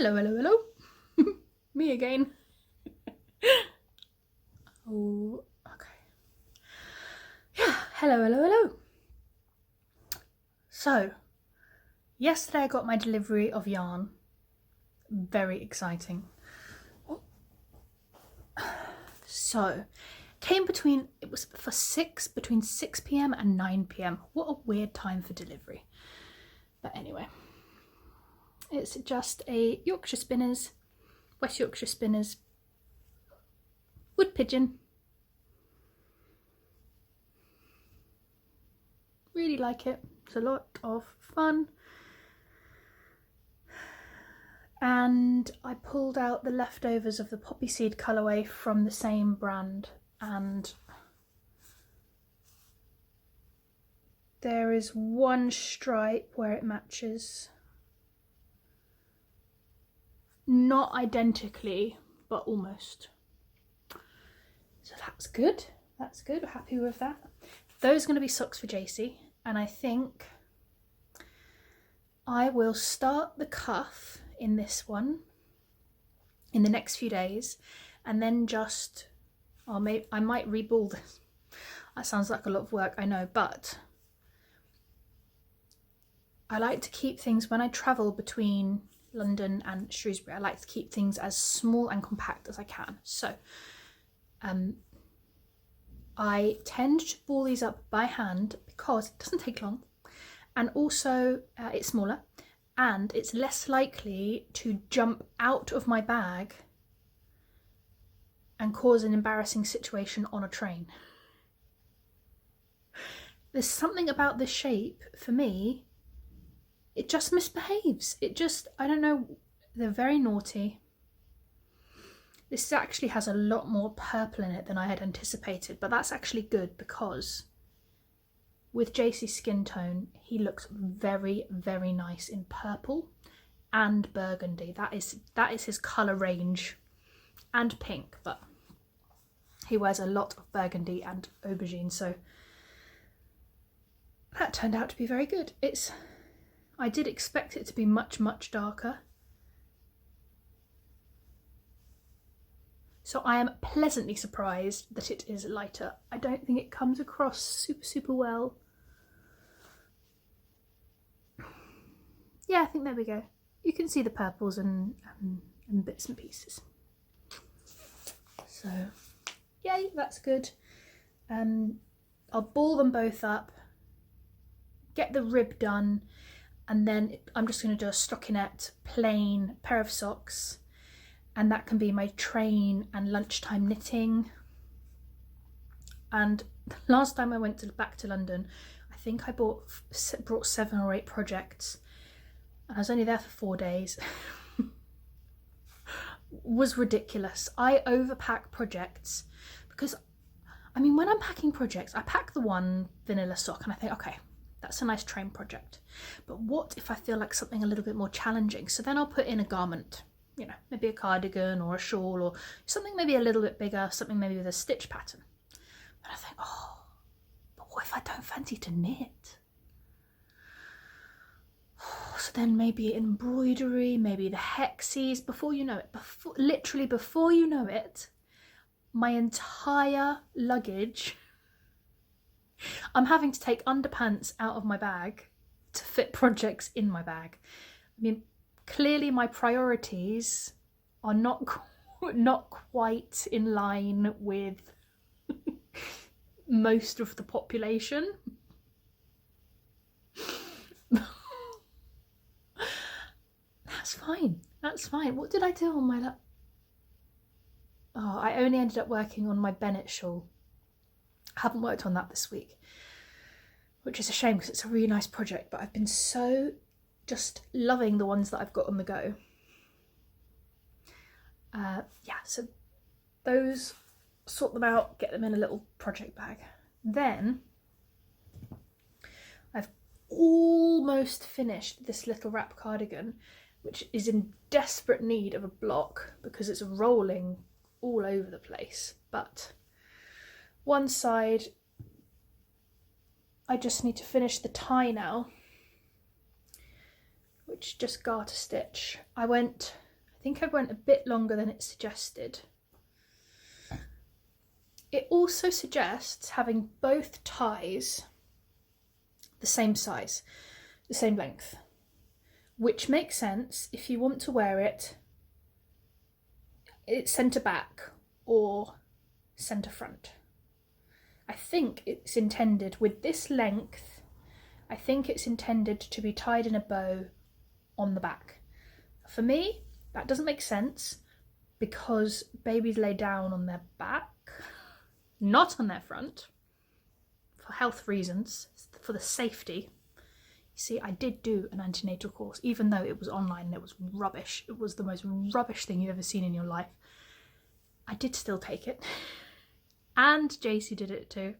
Hello, hello, hello. Me again. Oh, okay. Yeah, hello, hello, hello. So, yesterday I got my delivery of yarn. Very exciting. So, it was for between 6 p.m. and 9 p.m. What a weird time for delivery. But anyway, it's just a Yorkshire Spinners, West Yorkshire Spinners, wood pigeon. Really like it. It's a lot of fun. And I pulled out the leftovers of the poppy seed colourway from the same brand, and there is one stripe where it matches. Not identically, but almost. So that's good. That's good. We're happy with that. Those are going to be socks for JC, and I think I will start the cuff in this one in the next few days, and then I might reball this. That sounds like a lot of work, I know, but I like to keep things, when I travel between London and Shrewsbury, I like to keep things as small and compact as I can. So I tend to ball these up by hand because it doesn't take long, and also it's smaller and it's less likely to jump out of my bag and cause an embarrassing situation on a train. There's something about this shape, for me, it just misbehaves. I don't know, they're very naughty. This actually has a lot more purple in it than I had anticipated, but that's actually good because with JC's skin tone, he looks very, very nice in purple and burgundy. That is his colour range, and pink, but he wears a lot of burgundy and aubergine, so that turned out to be very good. I did expect it to be much, much darker. So I am pleasantly surprised that it is lighter. I don't think it comes across super, super well. Yeah, I think there we go. You can see the purples and bits and pieces. So, yay, that's good. I'll ball them both up, get the rib done, and then I'm just going to do a stockinette, plain pair of socks, and that can be my train and lunchtime knitting. And the last time I went back to London, I think I brought 7 or 8 projects. I was only there for 4 days. Was ridiculous. I overpack projects because, I mean, when I'm packing projects, I pack the one vanilla sock and I think, okay, that's a nice train project. But what if I feel like something a little bit more challenging? So then I'll put in a garment, you know, maybe a cardigan or a shawl or something maybe a little bit bigger, something maybe with a stitch pattern. And I think, oh, but what if I don't fancy to knit? So then maybe embroidery, maybe the hexies. Before you know it, literally before you know it, my entire luggage, I'm having to take underpants out of my bag to fit projects in my bag. I mean, clearly my priorities are not quite in line with most of the population. That's fine. That's fine. What did I do on my Oh, I only ended up working on my Bennett shawl. I haven't worked on that this week, which is a shame because it's a really nice project, but I've been so just loving the ones that I've got on the go. Yeah, so those, sort them out, get them in a little project bag. Then I've almost finished this little wrap cardigan, which is in desperate need of a block because it's rolling all over the place. But one side, I just need to finish the tie now, which just garter stitch. I went think I went a bit longer than it suggested. It also suggests having both ties the same size, the same length, which makes sense if you want to wear it's centre back or centre front. I think it's intended with this length, I think it's intended to be tied in a bow on the back. For me, that doesn't make sense because babies lay down on their back, not on their front, for health reasons, for the safety. You see, I did do an antenatal course, even though it was online and it was rubbish. It was the most rubbish thing you've ever seen in your life. I did still take it. And JC did it too.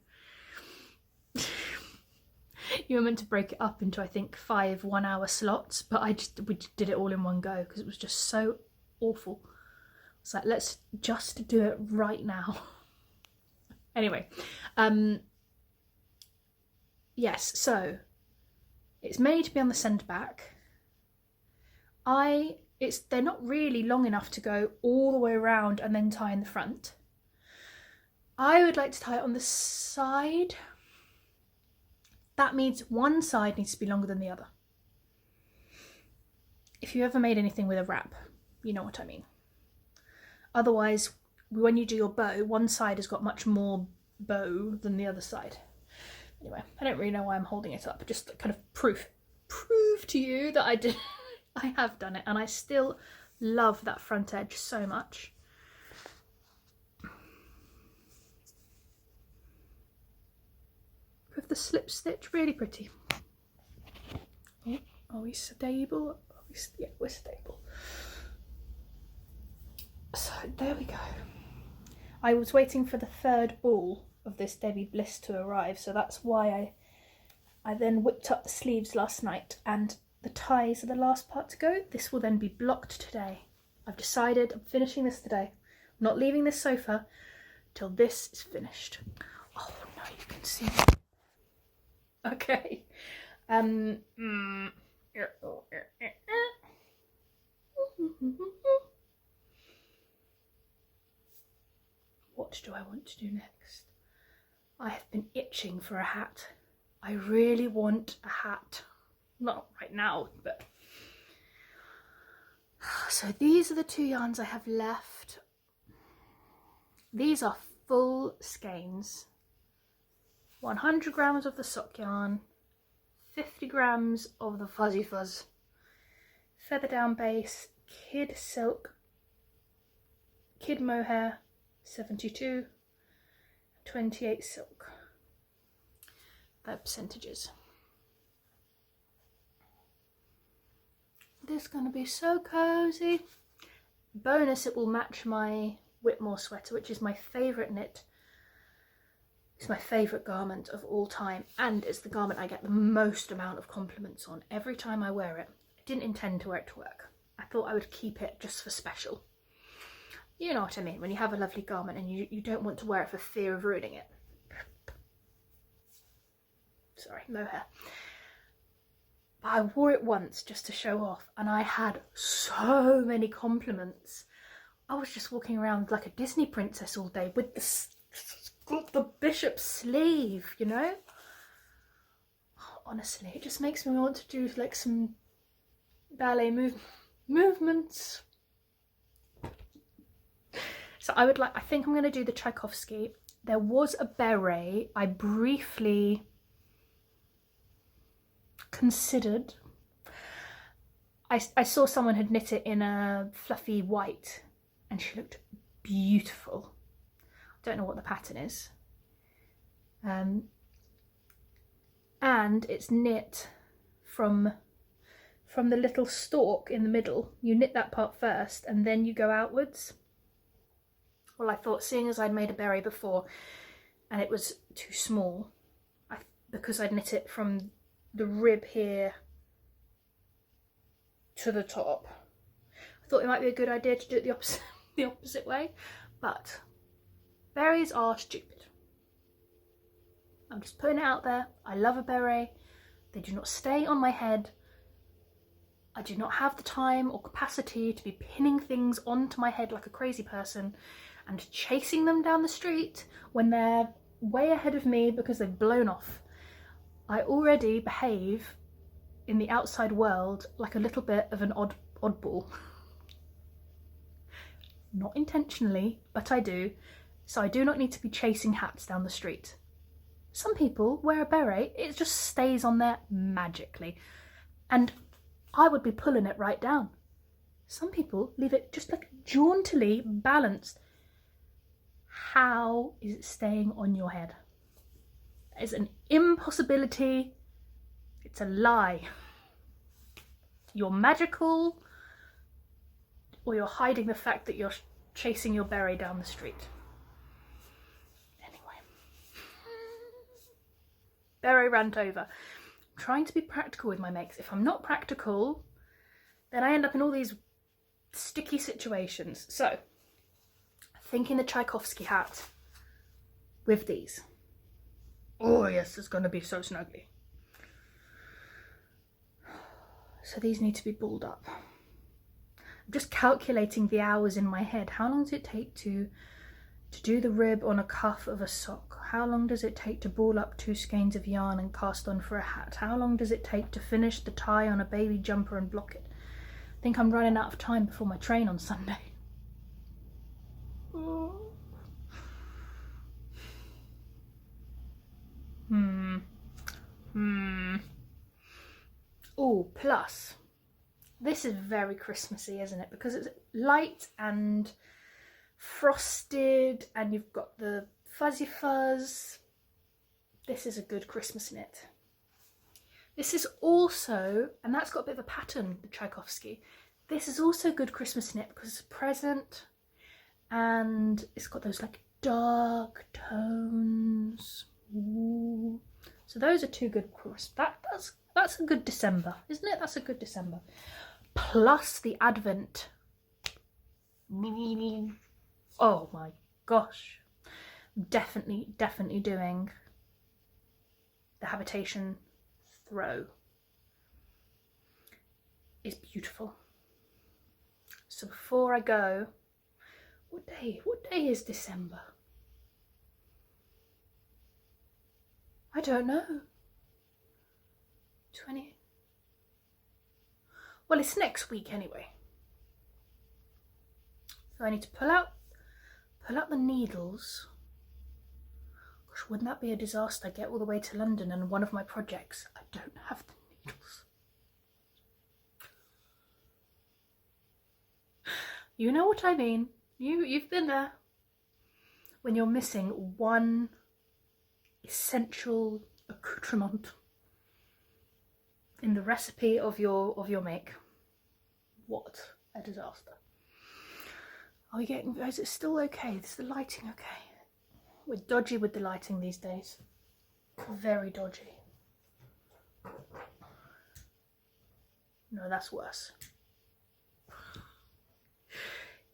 You were meant to break it up into, I think, 5 1-hour slots, but we did it all in one go because it was just so awful. It's like, let's just do it right now. Anyway, yes, so it's made to be on the centre back. They're not really long enough to go all the way around and then tie in the front. I would like to tie it on the side. That means one side needs to be longer than the other. If you ever made anything with a wrap, you know what I mean. Otherwise, when you do your bow, one side has got much more bow than the other side. Anyway, I don't really know why I'm holding it up, just kind of prove to you that I have done it, and I still love that front edge so much. With the slip stitch, really pretty. Oh, are we stable? Yeah, we're stable. So there we go. I was waiting for the third ball of this Debbie Bliss to arrive, so that's why I then whipped up the sleeves last night, and the ties are the last part to go. This will then be blocked today. I've decided I'm finishing this today. I'm not leaving this sofa till this is finished. Oh no, you can see me. Okay. What do I want to do next? I have been itching for a hat. I really want a hat. Not right now, but... So these are the 2 yarns I have left. These are full skeins. 100 grams of the sock yarn, 50 grams of the fuzzy fuzz, feather down base, kid silk, kid mohair, 72, 28 silk. Their percentages. This is going to be so cozy. Bonus, it will match my Whitmore sweater, which is my favourite knit. It's my favourite garment of all time, and it's the garment I get the most amount of compliments on every time I wear it. I didn't intend to wear it to work. I thought I would keep it just for special. You know what I mean, when you have a lovely garment and you don't want to wear it for fear of ruining it. Sorry, mohair. But I wore it once just to show off, and I had so many compliments. I was just walking around like a Disney princess all day with the bishop's sleeve, you know? Honestly, it just makes me want to do like some ballet movements. So I think I'm going to do the Tchaikovsky. There was a beret I briefly considered. I saw someone had knit it in a fluffy white and she looked beautiful. Don't know what the pattern is. And it's knit from the little stalk in the middle. You knit that part first and then you go outwards. Well, I thought, seeing as I'd made a beret before and it was too small, because I'd knit it from the rib here to the top, I thought it might be a good idea to do it the opposite way, but berets are stupid. I'm just putting it out there. I love a beret. They do not stay on my head I do not have the time or capacity to be pinning things onto my head like a crazy person and chasing them down the street when they're way ahead of me because they've blown off. I already behave in the outside world like a little bit of an oddball. Not intentionally, but I do. So I do not need to be chasing hats down the street. Some people wear a beret, it just stays on there magically. And I would be pulling it right down. Some people leave it just like jauntily balanced. How is it staying on your head? That is an impossibility. It's a lie. You're magical, or you're hiding the fact that you're chasing your beret down the street. Anyway. Beret rant over. I'm trying to be practical with my makes. If I'm not practical, then I end up in all these sticky situations. So, thinking the Tchaikovsky hat with these. Oh yes, it's going to be so snuggly. So these need to be balled up. I'm just calculating the hours in my head. How long does it take to do the rib on a cuff of a sock? How long does it take to ball up 2 skeins of yarn and cast on for a hat? How long does it take to finish the tie on a baby jumper and block it? I think I'm running out of time before my train on Sunday. Oh, plus, this is very Christmassy, isn't it? Because it's light and frosted and you've got the fuzzy fuzz. This is a good Christmas knit. This is also, and that's got a bit of a pattern, the Tchaikovsky. This is also good Christmas knit because it's a present and it's got those like dark tones. Ooh. So those are 2 good that's a good December, isn't it? That's a good December. Plus the Advent. Oh my gosh. Definitely doing the habitation throw. It's beautiful. So before I go, what day is December? I don't know. 20. Well, it's next week anyway. So I need to pull out the needles. Gosh, wouldn't that be a disaster? I get all the way to London and one of my projects, I don't have the needles. You know what I mean. You've been there. When you're missing one essential accoutrement in the recipe of your make. What a disaster. Is it still okay? Is the lighting okay? We're dodgy with the lighting these days. Very dodgy. No, that's worse.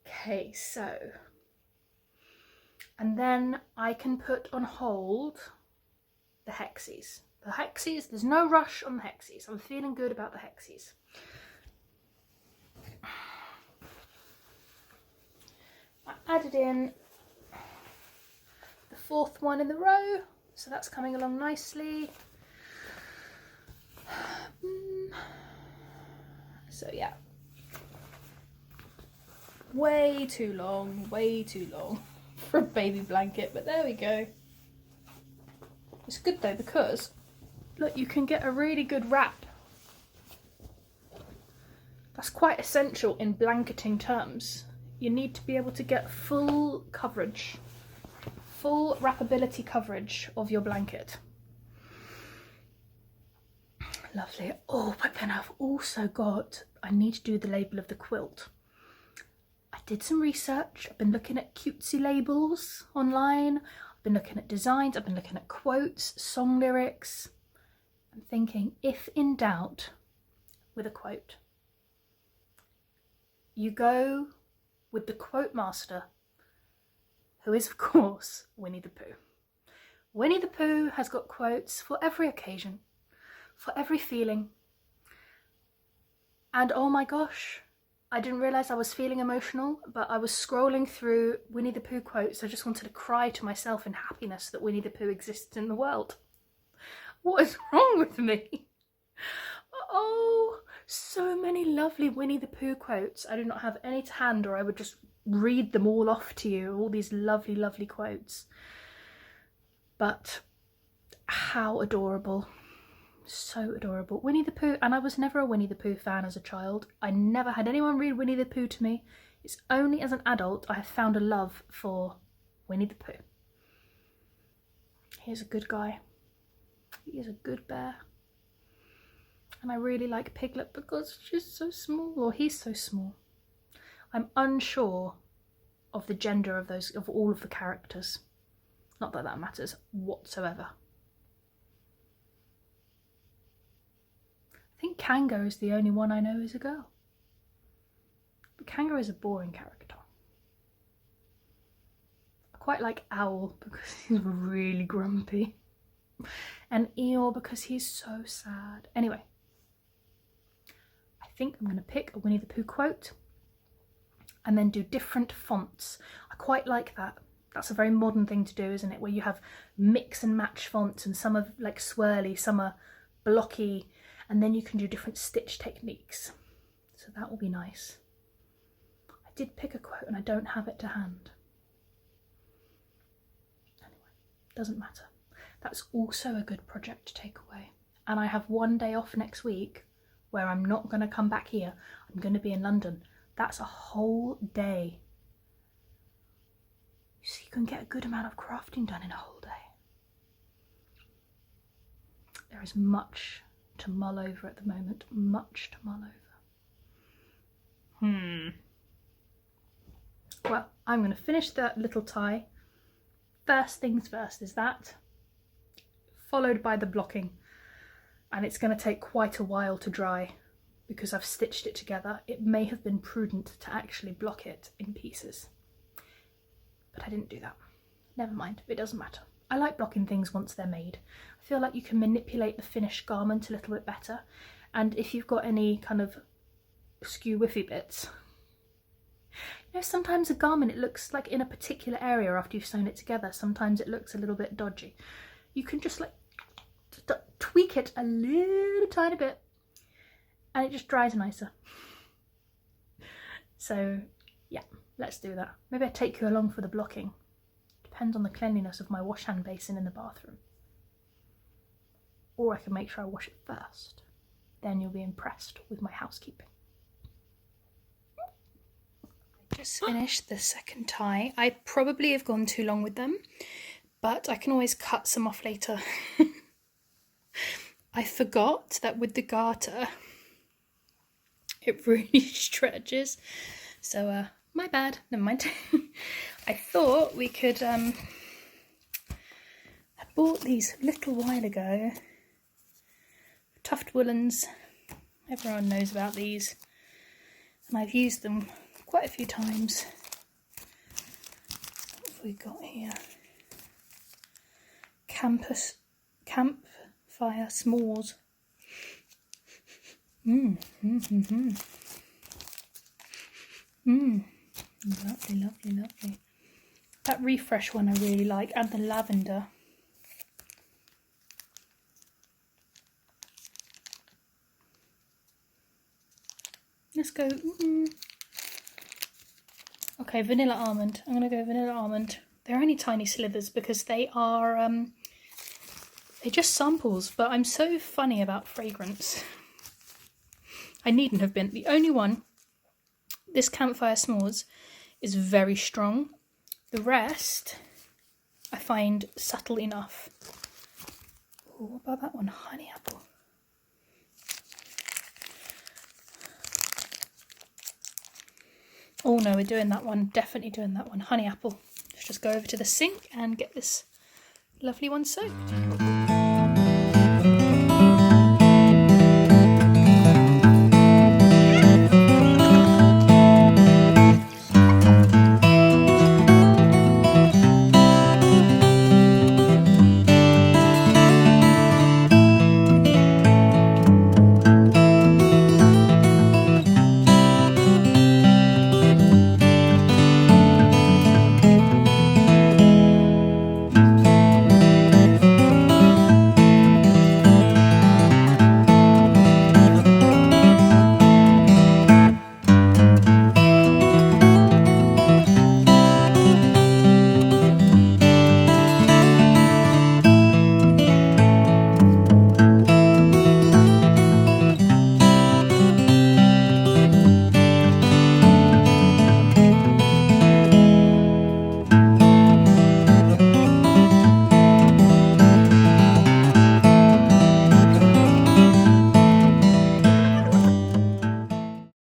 Okay, so, and then I can put on hold the hexies. The hexies, there's no rush on the hexies. I'm feeling good about the hexies. I added in the 4th one in the row, so that's coming along nicely. So yeah. Way too long for a baby blanket, but there we go. It's good though because, look, you can get a really good wrap. That's quite essential in blanketing terms. You need to be able to get full coverage, full wrappability coverage of your blanket. Lovely. Oh, but then I've also got, I need to do the label of the quilt. I did some research. I've been looking at cutesy labels online. I've been looking at designs. I've been looking at quotes, song lyrics. I'm thinking, if in doubt, with a quote, you go with the quote master, who is of course Winnie the Pooh. Winnie the Pooh has got quotes for every occasion, for every feeling. And oh my gosh, I didn't realise I was feeling emotional, but I was scrolling through Winnie the Pooh quotes. I just wanted to cry to myself in happiness that Winnie the Pooh exists in the world. What is wrong with me? Oh, so many lovely Winnie the Pooh quotes. I do not have any to hand, or I would just read them all off to you, all these lovely, lovely quotes. But how adorable. So adorable. Winnie the Pooh, and I was never a Winnie the Pooh fan as a child. I never had anyone read Winnie the Pooh to me. It's only as an adult I have found a love for Winnie the Pooh. He's a good guy. He is a good bear. And I really like Piglet because she's so small, or he's so small. I'm unsure of the gender of all of the characters. Not that that matters whatsoever. I think Kango is the only one I know is a girl. But Kango is a boring character. I quite like Owl because he's really grumpy. And Eeyore because he's so sad. Anyway, I think I'm going to pick a Winnie the Pooh quote and then do different fonts. I quite like that. That's a very modern thing to do, isn't it? Where you have mix and match fonts, and some are like swirly, some are blocky, and then you can do different stitch techniques. So that will be nice. I did pick a quote and I don't have it to hand. Anyway, doesn't matter. That's also a good project to take away. And I have one day off next week where I'm not going to come back here. I'm going to be in London. That's a whole day. So you can get a good amount of crafting done in a whole day. There is much to mull over at the moment. Much to mull over. Well, I'm going to finish that little tie. First things first is that, followed by the blocking. And it's going to take quite a while to dry because I've stitched it together. It may have been prudent to actually block it in pieces, but I didn't do that. Never mind, it doesn't matter. I like blocking things once they're made. I feel like you can manipulate the finished garment a little bit better, and if you've got any kind of skew-whiffy bits, you know, sometimes a garment, it looks like in a particular area after you've sewn it together. Sometimes it looks a little bit dodgy. You can just like tweak it a little tiny bit and it just dries nicer. So yeah, let's do that. Maybe I take you along for the blocking. Depends on the cleanliness of my wash hand basin in the bathroom. Or I can make sure I wash it first. Then you'll be impressed with my housekeeping. I just finished the second tie. I probably have gone too long with them, but I can always cut some off later. I forgot that with the garter, it really stretches. So, my bad, never mind. I thought we could, I bought these a little while ago. Tuft woolens, everyone knows about these. And I've used them quite a few times. What have we got here? Campfire s'mores. Lovely, lovely, lovely. That refresh one I really like, and the lavender. Let's go. Okay, vanilla almond. I'm gonna go vanilla almond. They're only tiny slithers because they are they're just samples, but I'm so funny about fragrance. I needn't have been. The only one, this Campfire S'mores, is very strong. The rest I find subtle enough. Ooh, what about that one? Honey apple. Oh no, we're doing that one. Definitely doing that one. Honey apple. Let's just go over to the sink and get this lovely one soaked.